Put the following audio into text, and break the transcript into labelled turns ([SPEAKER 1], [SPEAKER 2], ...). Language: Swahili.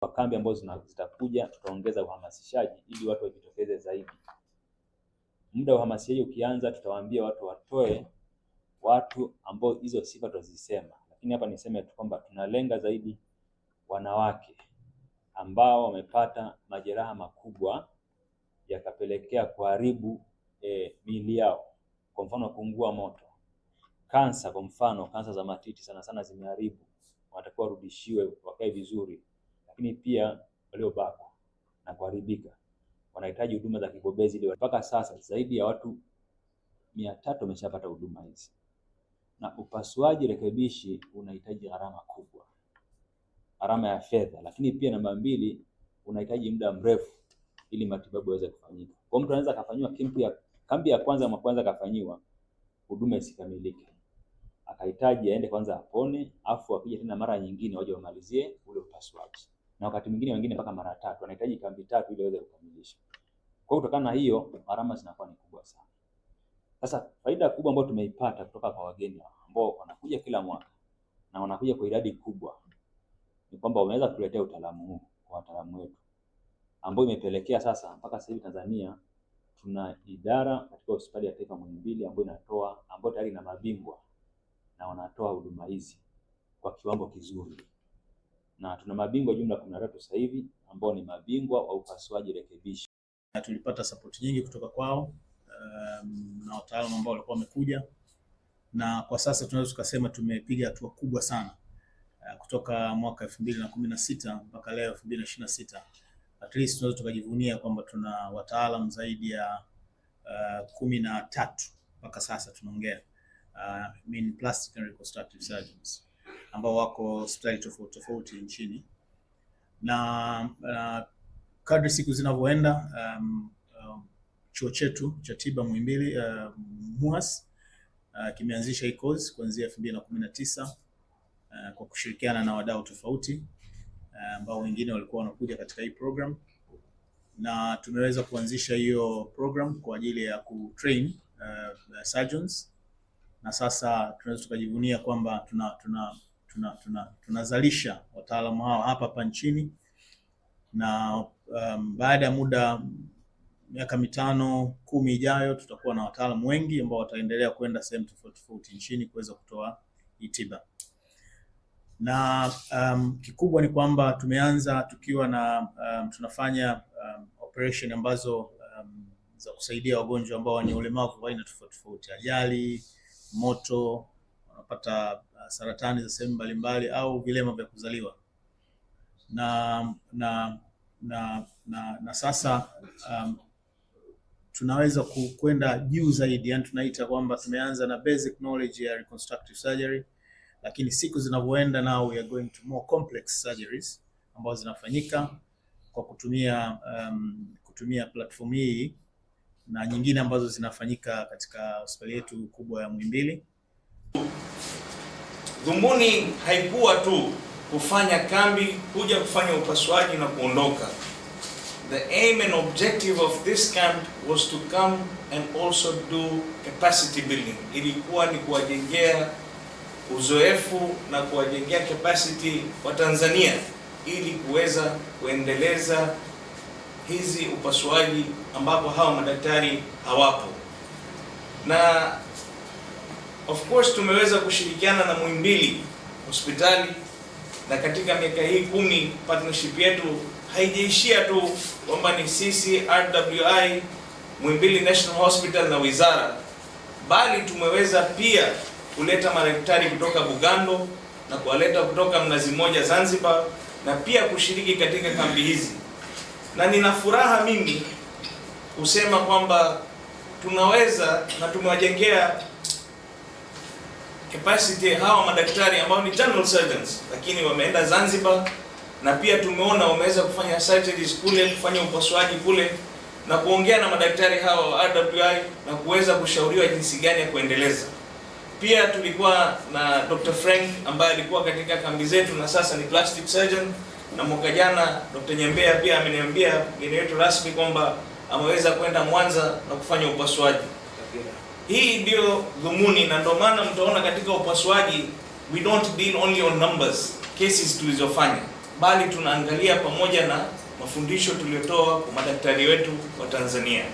[SPEAKER 1] Kwa kambi ambazo zitakuja, tutaongeza uhamasishaji ili watu wajitokeze zaidi. Muda wa uhamasishaji ukianza, tutawaambia watu watoe watu ambao hizo sifa tutazisema, lakini hapa niseme tu kwamba tunalenga zaidi wanawake ambao wamepata majeraha makubwa yakapelekea kuharibu miili yao, kwa mfano kuungua moto, kansa, kwa mfano kansa za matiti sana sana zimeharibu, wanatakiwa warudishiwe wakae vizuri. Lakini pia waliobakwa na kuharibika wanahitaji huduma za kibobezi. Ili mpaka sasa zaidi ya watu 300 wameshapata huduma hizi, na upasuaji rekebishi unahitaji gharama kubwa, gharama ya fedha, lakini pia namba 2 unahitaji muda mrefu ili matibabu yaweze kufanyika. Kwa mtu anaweza kafanywa kambi ya kwanza kafanyiwa huduma isikamilike, akahitaji aende kwanza apone, afu akija tena mara nyingine waje wamalizie ule upasuaji, na wakati mwingine wengine mpaka mara 3 wanahitaji kambi 3 ili waweze kukamilisha. Kwa hiyo kutokana na hiyo gharama zinakuwa ni kubwa sana. Sasa faida kubwa ambayo tumeipata kutoka kwa wageni ambao wanakuja kila mwaka na wanakuja kwa idadi kubwa ni kwamba wameweza kutuletea utaalamu huu kwa wataalamu wetu, ambao imepelekea sasa mpaka sasa hivi Tanzania tuna idara katika hospitali ya taifa Muhimbili ambayo tayari ina mabingwa na wanatoa huduma hizi kwa kiwango kizuri, na tuna mabingwa jumla 13 sasa hivi ambao ni mabingwa wa upasuaji rekebishi.
[SPEAKER 2] Tulipata support nyingi kutoka kwao na wataalamu ambao walikuwa wamekuja, na kwa sasa tunaweza tukasema tumepiga hatua kubwa sana kutoka mwaka 2016 mpaka leo 2026. At least tunaweza tukajivunia kwamba tuna wataalamu zaidi ya 13 mpaka sasa tunaongea, plastic and reconstructive surgeons ambao wako hospitali tofauti tofauti nchini, na kadri siku zinavyoenda chuo chetu cha tiba Muhimbili MUHAS kimeanzisha hii course kuanzia 2019 kwa kushirikiana na wadau tofauti ambao wengine walikuwa wanakuja katika hii program, na tumeweza kuanzisha hiyo program kwa ajili ya kutrain surgeons, na sasa tunaweza tukajivunia kwamba tunazalisha wataalamu hao hapa nchini, na baada ya muda miaka 5-10 ijayo tutakuwa na wataalamu wengi ambao wataendelea kwenda sehemu tofauti nchini kuweza kutoa hii tiba. Na kikubwa ni kwamba tumeanza tukiwa na tunafanya operation ambazo za kusaidia wagonjwa ambao wenye ulemavu wa aina tofauti, ajali, moto, wanapata saratani za sehemu mbalimbali au vilema vya kuzaliwa. Na sasa tunaweza kwenda juu zaidi, yani tunaita kwamba tumeanza na basic knowledge ya reconstructive surgery, lakini siku zinavyoenda now we are going to more complex surgeries ambazo zinafanyika kwa kutumia platform hii na nyingine ambazo zinafanyika katika hospitali yetu kubwa ya Muhimbili.
[SPEAKER 3] Dhumuni haikuwa tu kufanya kambi, kuja kufanya upasuaji na kuondoka. The aim and objective of this camp was to come and also do capacity building. Ilikuwa ni kuwajengea uzoefu na kuwajengea capacity wa Tanzania ili kuweza kuendeleza hizi upasuaji ambapo hawa madaktari hawapo. Na of course tumeweza kushirikiana na Muhimbili hospitali, na katika miaka hii 10 partnership yetu haijaishia tu kwamba ni sisi RWI, Muhimbili National Hospital na wizara, bali tumeweza pia kuleta madaktari kutoka Bugando na kuwaleta kutoka Mnazi Mmoja Zanzibar, na pia kushiriki katika kambi hizi. Na nina furaha mimi kusema kwamba tunaweza na tumewajengea capacity hawa madaktari ambao ni general surgeons, lakini wameenda Zanzibar, na pia tumeona wameweza kufanya surgeries kule, kufanya upasuaji kule, na kuongea na madaktari hawa wa RWI na kuweza kushauriwa jinsi gani ya kuendeleza. Pia tulikuwa na Dr. Frank ambaye alikuwa katika kambi zetu na sasa ni plastic surgeon, na mwaka jana Dr. Nyembea pia ameniambia mgeni wetu rasmi kwamba ameweza kwenda Mwanza na kufanya upasuaji. Hii ndio dhumuni, na ndio maana mtaona katika upasuaji we don't deal only on numbers cases tulizofanya, bali tunaangalia pamoja na mafundisho tuliyotoa kwa madaktari wetu wa Tanzania.